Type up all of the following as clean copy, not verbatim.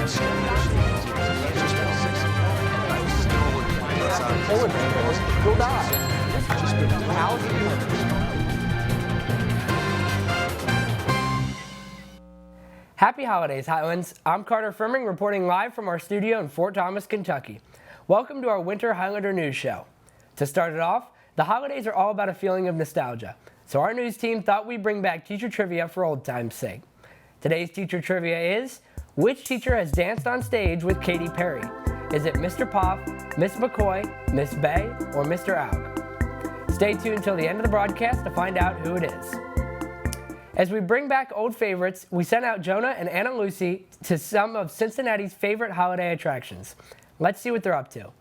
You'll die. Happy holidays, Highlands. I'm Carter Firming reporting live from our studio in Fort Thomas, Kentucky. Welcome to our Winter Highlander News Show. To start it off, the holidays are all about a feeling of nostalgia, so our news team thought we'd bring back teacher trivia for old time's sake. Today's teacher trivia is, which teacher has danced on stage with Katy Perry? Is it Mr. Poff, Miss McCoy, Miss Bay, or Mr. Aug? Stay tuned until the end of the broadcast to find out who it is. As we bring back old favorites, we sent out Jonah and Anna Lucy to some of Cincinnati's favorite holiday attractions. Let's see what they're up to.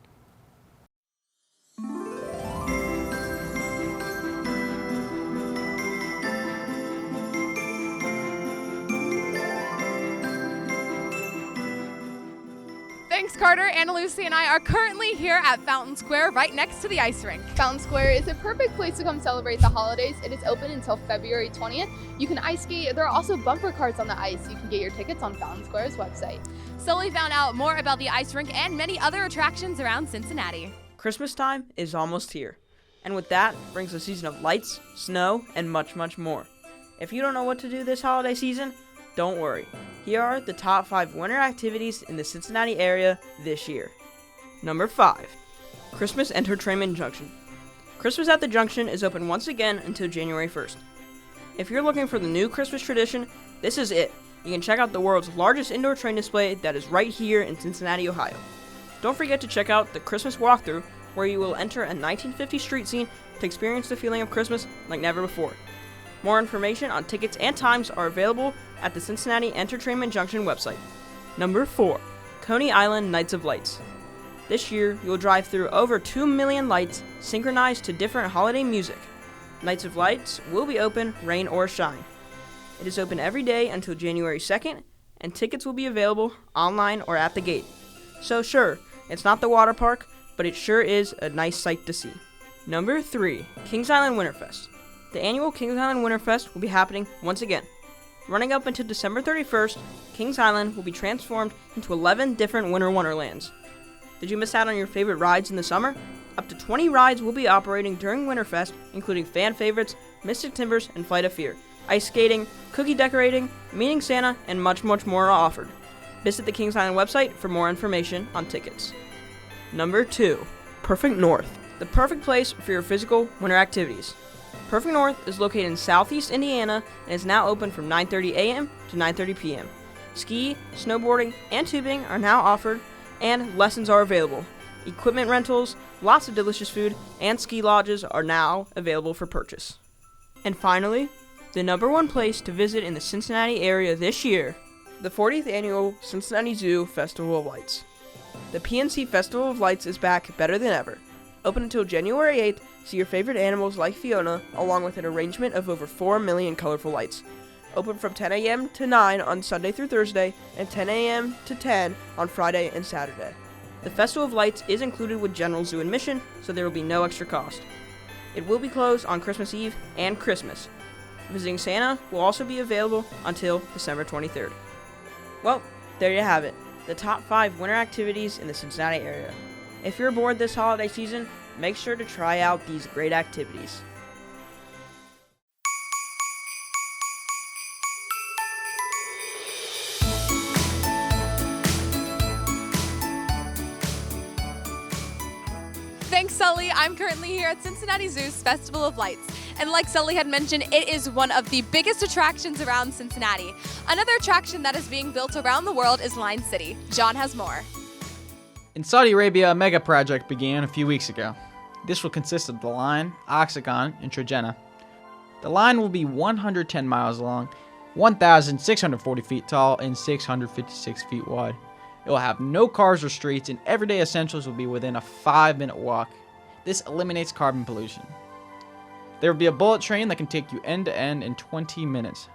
Thanks, Carter. Anna Lucy and I are currently here at Fountain Square, right next to the ice rink. Fountain Square is a perfect place to come celebrate the holidays. It is open until February 20th. You can ice skate. There are also bumper cars on the ice. You can get your tickets on Fountain Square's website. Sully found out more about the ice rink and many other attractions around Cincinnati. Christmas time is almost here, and with that brings a season of lights, snow, and much, much more. If you don't know what to do this holiday season, don't worry. Here are the top 5 winter activities in the Cincinnati area this year. Number 5. Christmas Entertainment Junction. Christmas at the Junction is open once again until January 1st. If you're looking for the new Christmas tradition, this is it. You can check out the world's largest indoor train display that is right here in Cincinnati, Ohio. Don't forget to check out the Christmas walkthrough, where you will enter a 1950s street scene to experience the feeling of Christmas like never before. More information on tickets and times are available at the Cincinnati Entertainment Junction website. Number 4. Coney Island Nights of Lights. This year, you'll drive through over 2 million lights synchronized to different holiday music. Nights of Lights will be open, rain or shine. It is open every day until January 2nd, and tickets will be available online or at the gate. So sure, it's not the water park, but it sure is a nice sight to see. Number 3. Kings Island Winterfest. The annual Kings Island Winterfest will be happening once again. Running up until December 31st, Kings Island will be transformed into 11 different winter wonderlands. Did you miss out on your favorite rides in the summer? Up to 20 rides will be operating during Winterfest, including fan favorites, Mystic Timbers, and Flight of Fear. Ice skating, cookie decorating, meeting Santa, and much, much more are offered. Visit the Kings Island website for more information on tickets. Number 2. Perfect North. The perfect place for your physical winter activities. Perfect North is located in southeast Indiana and is now open from 9:30 a.m. to 9:30 p.m. Ski, snowboarding, and tubing are now offered, and lessons are available. Equipment rentals, lots of delicious food, and ski lodges are now available for purchase. And finally, the number 1 place to visit in the Cincinnati area this year, the 40th annual Cincinnati Zoo Festival of Lights. The PNC Festival of Lights is back better than ever. Open until January 8th, see your favorite animals like Fiona, along with an arrangement of over 4 million colorful lights. Open from 10 a.m. to 9 on Sunday through Thursday, and 10 a.m. to 10 on Friday and Saturday. The Festival of Lights is included with general zoo admission, so there will be no extra cost. It will be closed on Christmas Eve and Christmas. Visiting Santa will also be available until December 23rd. Well, there you have it, the top 5 winter activities in the Cincinnati area. If you're bored this holiday season, make sure to try out these great activities. Thanks, Sully. I'm currently here at Cincinnati Zoo's Festival of Lights. And like Sully had mentioned, it is one of the biggest attractions around Cincinnati. Another attraction that is being built around the world is Line City. John has more. In Saudi Arabia, a mega project began a few weeks ago. This will consist of the Line, Oxagon, and Trojena. The line will be 110 miles long, 1,640 feet tall, and 656 feet wide. It will have no cars or streets, and everyday essentials will be within a 5-minute walk. This eliminates carbon pollution. There will be a bullet train that can take you end to end in 20 minutes.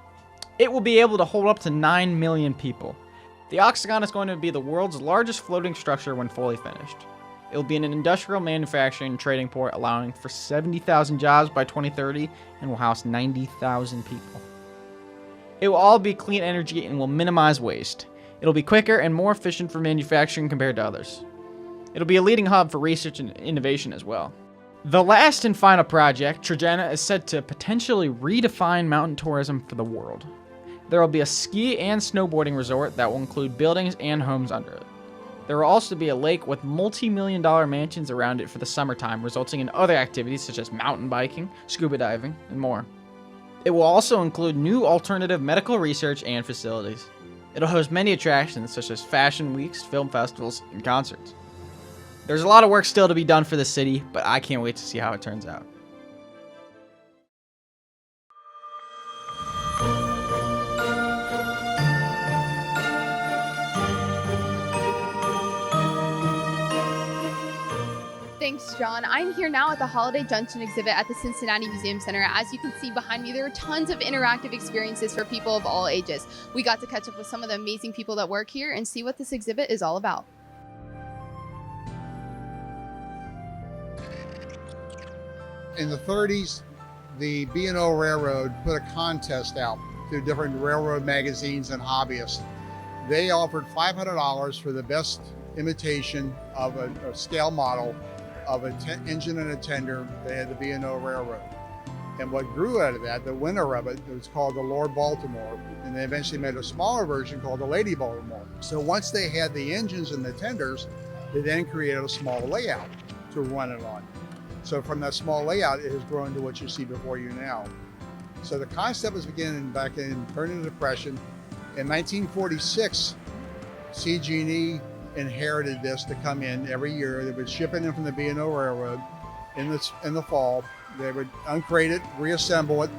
It will be able to hold up to 9 million people. The Oxagon is going to be the world's largest floating structure when fully finished. It will be an industrial manufacturing and trading port, allowing for 70,000 jobs by 2030 and will house 90,000 people. It will all be clean energy and will minimize waste. It'll be quicker and more efficient for manufacturing compared to others. It'll be a leading hub for research and innovation as well. The last and final project, Trojena, is said to potentially redefine mountain tourism for the world. There will be a ski and snowboarding resort that will include buildings and homes under it. There will also be a lake with multi-million-dollar mansions around it for the summertime, resulting in other activities such as mountain biking, scuba diving, and more. It will also include new alternative medical research and facilities. It'll host many attractions such as fashion weeks, film festivals, and concerts. There's a lot of work still to be done for the city, but I can't wait to see how it turns out. Thanks, John. I'm here now at the Holiday Junction exhibit at the Cincinnati Museum Center. As you can see behind me, there are tons of interactive experiences for people of all ages. We got to catch up with some of the amazing people that work here and see what this exhibit is all about. In the 30s, the B&O Railroad put a contest out to different railroad magazines and hobbyists. They offered $500 for the best imitation of a scale model of an engine and a tender. They had the B&O Railroad. And what grew out of that, the winner of it, was called the Lord Baltimore. And they eventually made a smaller version called the Lady Baltimore. So once they had the engines and the tenders, they then created a small layout to run it on. So from that small layout, it has grown to what you see before you now. So the concept was beginning back during the Depression. In 1946, CG&E inherited this to come in every year. They would ship it in from the B&O Railroad in the fall. They would uncrate it, reassemble it,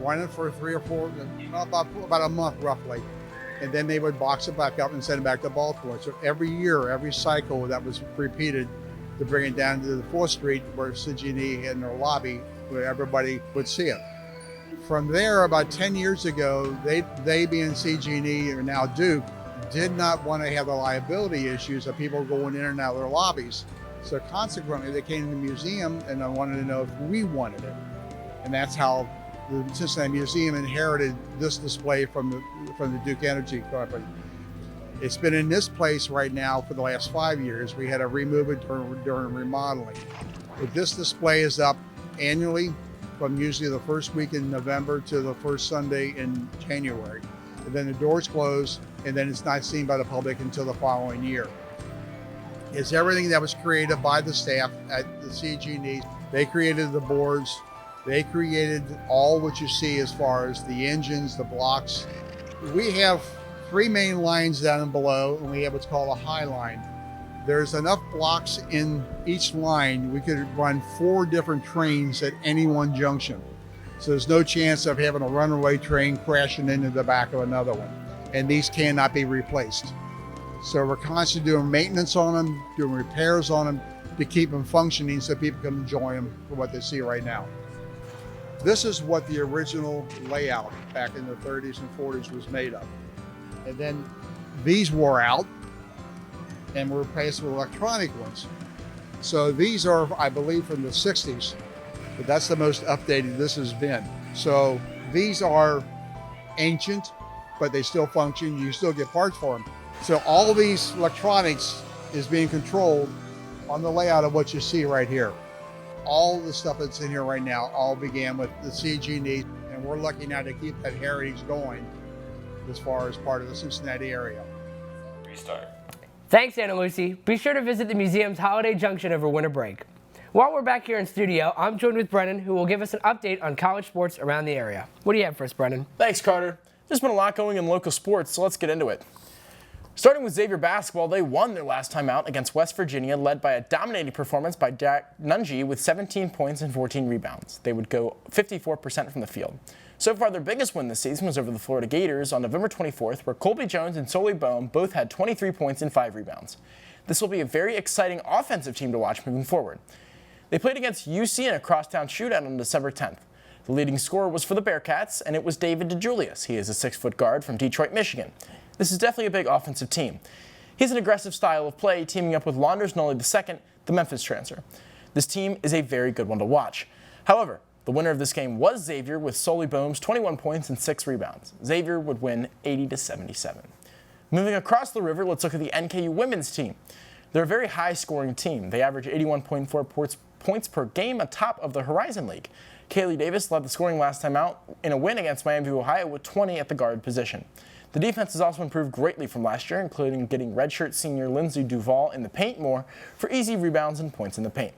run it for about a month roughly, and then they would box it back up and send it back to Baltimore. So every year, every cycle, that was repeated to bring it down to the 4th Street where CG&E had their lobby where everybody would see it. From there, about 10 years ago, they being CG&E, or now Duke, did not want to have the liability issues of people going in and out of their lobbies. So consequently, they came to the museum and they wanted to know if we wanted it. And that's how the Cincinnati Museum inherited this display from the Duke Energy Company. It's been in this place right now for the last 5 years. We had to remove it during remodeling. But this display is up annually from usually the first week in November to the first Sunday in January. And then the doors close, and then it's not seen by the public until the following year. It's everything that was created by the staff at the CG&E. They created the boards. They created all what you see as far as the engines, the blocks. We have 3 main lines down and below, and we have what's called a high line. There's enough blocks in each line, we could run 4 different trains at any one junction. So there's no chance of having a runaway train crashing into the back of another one. And these cannot be replaced. So we're constantly doing maintenance on them, doing repairs on them to keep them functioning so people can enjoy them for what they see right now. This is what the original layout back in the 30s and 40s was made of. And then these wore out and were replaced with electronic ones. So these are, I believe, from the 60s, but that's the most updated this has been. So these are ancient, but they still function. You still get parts for them. So all these electronics is being controlled on the layout of what you see right here. All the stuff that's in here right now all began with the CG&E, and we're lucky now to keep that heritage going as far as part of the Cincinnati area. Restart. Thanks, Anna Lucy. Be sure to visit the museum's Holiday Junction over winter break. While we're back here in studio, I'm joined with Brennan, who will give us an update on college sports around the area. What do you have for us, Brennan? Thanks, Carter. There's been a lot going in local sports, so let's get into it. Starting with Xavier basketball, they won their last time out against West Virginia, led by a dominating performance by Jack Nunge with 17 points and 14 rebounds. They would go 54% from the field. So far, their biggest win this season was over the Florida Gators on November 24th, where Colby Jones and Sully Boehm both had 23 points and 5 rebounds. This will be a very exciting offensive team to watch moving forward. They played against UC in a crosstown shootout on December 10th. The leading scorer was for the Bearcats, and it was David DeJulius. He is a 6-foot guard from Detroit, Michigan. This is definitely a big offensive team. He's an aggressive style of play, teaming up with Launders Nolley II, the Memphis transfer. This team is a very good one to watch. However, the winner of this game was Xavier with Sully Boehm's 21 points and 6 rebounds. Xavier would win 80-77. Moving across the river, let's look at the NKU women's team. They're a very high-scoring team. They average 81.4 points per game atop of the Horizon League. Kaylee Davis led the scoring last time out in a win against Miami of Ohio with 20 at the guard position. The defense has also improved greatly from last year, including getting redshirt senior Lindsay Duval in the paint more for easy rebounds and points in the paint.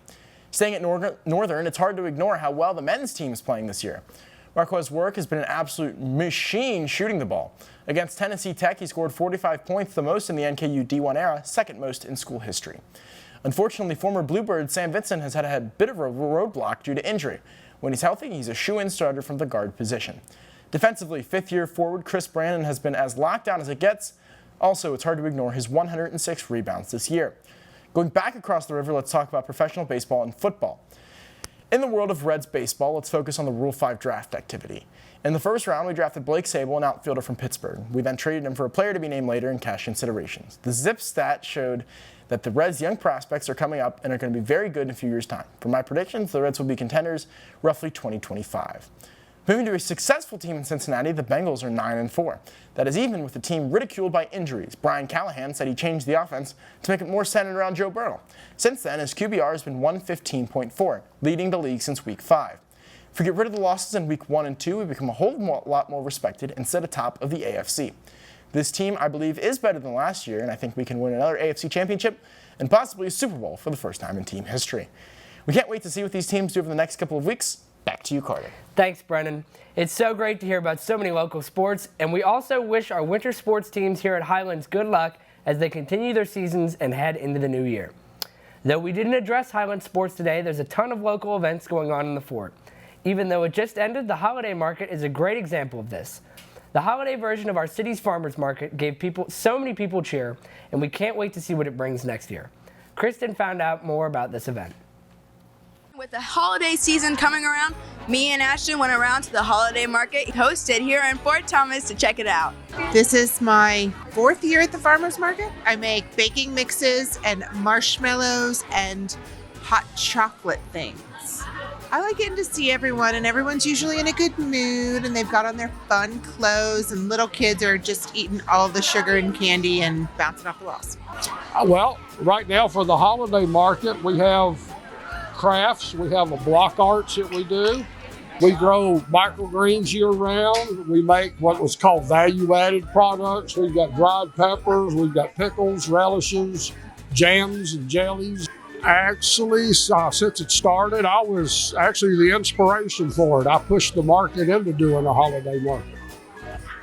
Staying at Northern, it's hard to ignore how well the men's team is playing this year. Marquez Work has been an absolute machine shooting the ball. Against Tennessee Tech, he scored 45 points, the most in the NKU D1 era, second most in school history. Unfortunately, former Bluebird Sam Vincent has had a bit of a roadblock due to injury. When he's healthy, he's a shoe-in starter from the guard position. Defensively, fifth-year forward Chris Brandon has been as locked down as it gets. Also, it's hard to ignore his 106 rebounds this year. Going back across the river, let's talk about professional baseball and football. In the world of Reds baseball, let's focus on the Rule 5 draft activity. In the first round, we drafted Blake Sable, an outfielder from Pittsburgh. We then traded him for a player to be named later in cash considerations. The Zip stat showed that the Reds' young prospects are coming up and are going to be very good in a few years' time. For my predictions, the Reds will be contenders roughly 2025. Moving to a successful team in Cincinnati, the Bengals are 9-4. That is even with the team ridiculed by injuries. Brian Callahan said he changed the offense to make it more centered around Joe Burrow. Since then, his QBR has been 115.4, leading the league since Week 5. If we get rid of the losses in Week 1 and 2, we become a lot more respected and sit atop of the AFC. This team, I believe, is better than last year, and I think we can win another AFC championship and possibly a Super Bowl for the first time in team history. We can't wait to see what these teams do over the next couple of weeks. Back to you, Carter. Thanks, Brennan. It's so great to hear about so many local sports, and we also wish our winter sports teams here at Highlands good luck as they continue their seasons and head into the new year. Though we didn't address Highlands sports today, there's a ton of local events going on in the fort. Even though it just ended, the holiday market is a great example of this. The holiday version of our city's farmers market gave so many people cheer, and we can't wait to see what it brings next year. Kristen found out more about this event. With the holiday season coming around, me and Ashton went around to the holiday market hosted here in Fort Thomas to check it out. This is my 4th year at the farmers market. I make baking mixes and marshmallows and hot chocolate things. I like getting to see everyone, and everyone's usually in a good mood, and they've got on their fun clothes, and little kids are just eating all the sugar and candy and bouncing off the walls. Well, right now for the holiday market, we have crafts. We have a block arts that we do. We grow microgreens year round. We make what was called value-added products. We've got dried peppers, we've got pickles, relishes, jams, and jellies. Actually, since it started, I was actually the inspiration for it. I pushed the market into doing a holiday market.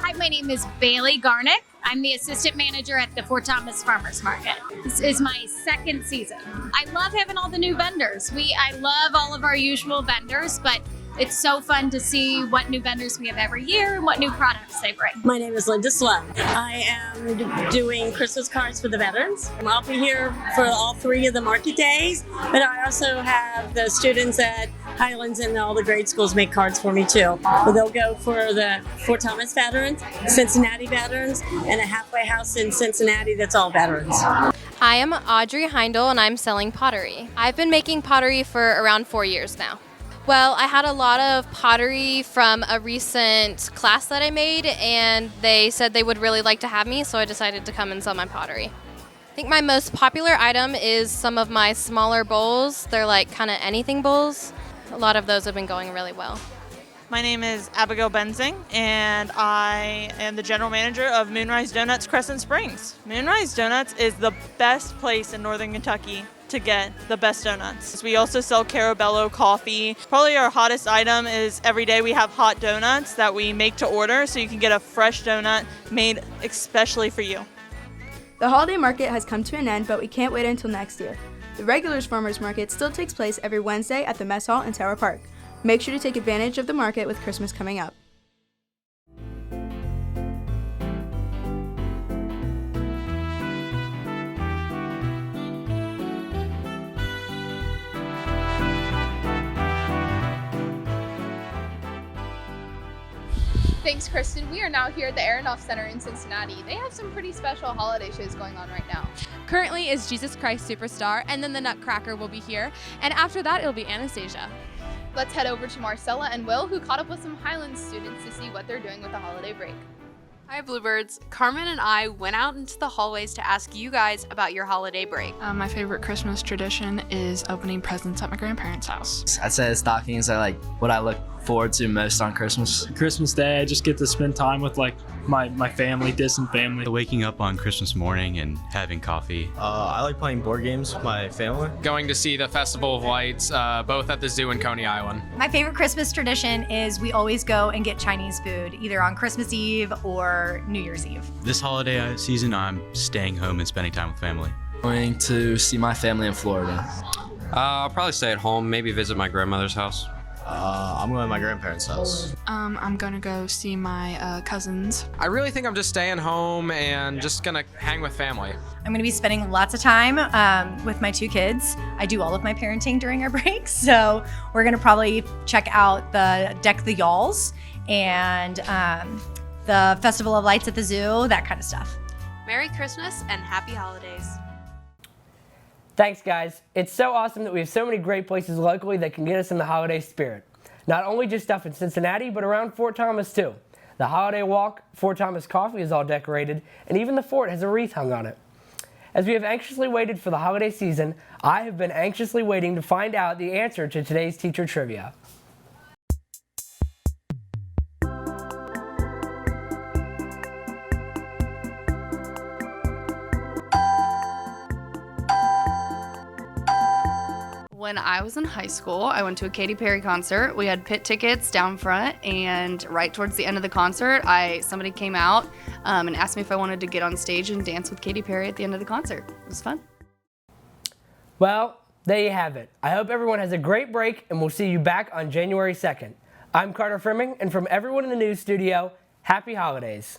Hi, my name is Bailey Garnick. I'm the assistant manager at the Fort Thomas Farmers Market. This is my 2nd season. I love having all the new vendors. I love all of our usual vendors, but it's so fun to see what new vendors we have every year and what new products they bring. My name is Linda Sloan. I am doing Christmas cards for the veterans. I'll be here for all 3 of the market days, but I also have the students at Highlands and all the grade schools make cards for me too. But they'll go for the Fort Thomas veterans, Cincinnati veterans, and a halfway house in Cincinnati that's all veterans. I am Audrey Heindel and I'm selling pottery. I've been making pottery for around 4 years now. Well, I had a lot of pottery from a recent class that I made, and they said they would really like to have me, so I decided to come and sell my pottery. I think my most popular item is some of my smaller bowls. They're like kind of anything bowls. A lot of those have been going really well. My name is Abigail Benzing, and I am the general manager of Moonrise Donuts Crescent Springs. Moonrise Donuts is the best place in Northern Kentucky to get the best donuts. We also sell Carabello coffee. Probably our hottest item is every day we have hot donuts that we make to order, so you can get a fresh donut made especially for you. The holiday market has come to an end, but we can't wait until next year. The Regulars Farmers Market still takes place every Wednesday at the Mess Hall in Tower Park. Make sure to take advantage of the market with Christmas coming up. Thanks, Kristen. We are now here at the Aronoff Center in Cincinnati. They have some pretty special holiday shows going on right now. Currently is Jesus Christ Superstar, and then the Nutcracker will be here, and after that it'll be Anastasia. Let's head over to Marcella and Will, who caught up with some Highlands students to see what they're doing with the holiday break. Hi Bluebirds. Carmen and I went out into the hallways to ask you guys about your holiday break. My favorite Christmas tradition is opening presents at my grandparents' house. I'd say stockings are like what I look forward to most on Christmas. Christmas Day, I just get to spend time with like my family, distant family. Waking up on Christmas morning and having coffee. I like playing board games with my family. Going to see the Festival of Lights, both at the zoo and Coney Island. My favorite Christmas tradition is we always go and get Chinese food, either on Christmas Eve or New Year's Eve. This holiday season, I'm staying home and spending time with family. Going to see my family in Florida. I'll probably stay at home, maybe visit my grandmother's house. I'm going to my grandparents' house. I'm gonna go see my cousins. I really think I'm just staying home and just gonna hang with family. I'm gonna be spending lots of time with my 2 kids. I do all of my parenting during our breaks, so we're gonna probably check out the Deck the Yalls and the Festival of Lights at the zoo, that kind of stuff. Merry Christmas and Happy Holidays. Thanks, guys. It's so awesome that we have so many great places locally that can get us in the holiday spirit. Not only just stuff in Cincinnati, but around Fort Thomas, too. The Holiday Walk, Fort Thomas Coffee is all decorated, and even the fort has a wreath hung on it. As we have anxiously waited for the holiday season, I have been anxiously waiting to find out the answer to today's teacher trivia. When I was in high school, I went to a Katy Perry concert. We had pit tickets down front, and right towards the end of the concert, somebody came out and asked me if I wanted to get on stage and dance with Katy Perry at the end of the concert. It was fun. Well, there you have it. I hope everyone has a great break, and we'll see you back on January 2nd. I'm Carter Fleming, and from everyone in the news studio, happy holidays.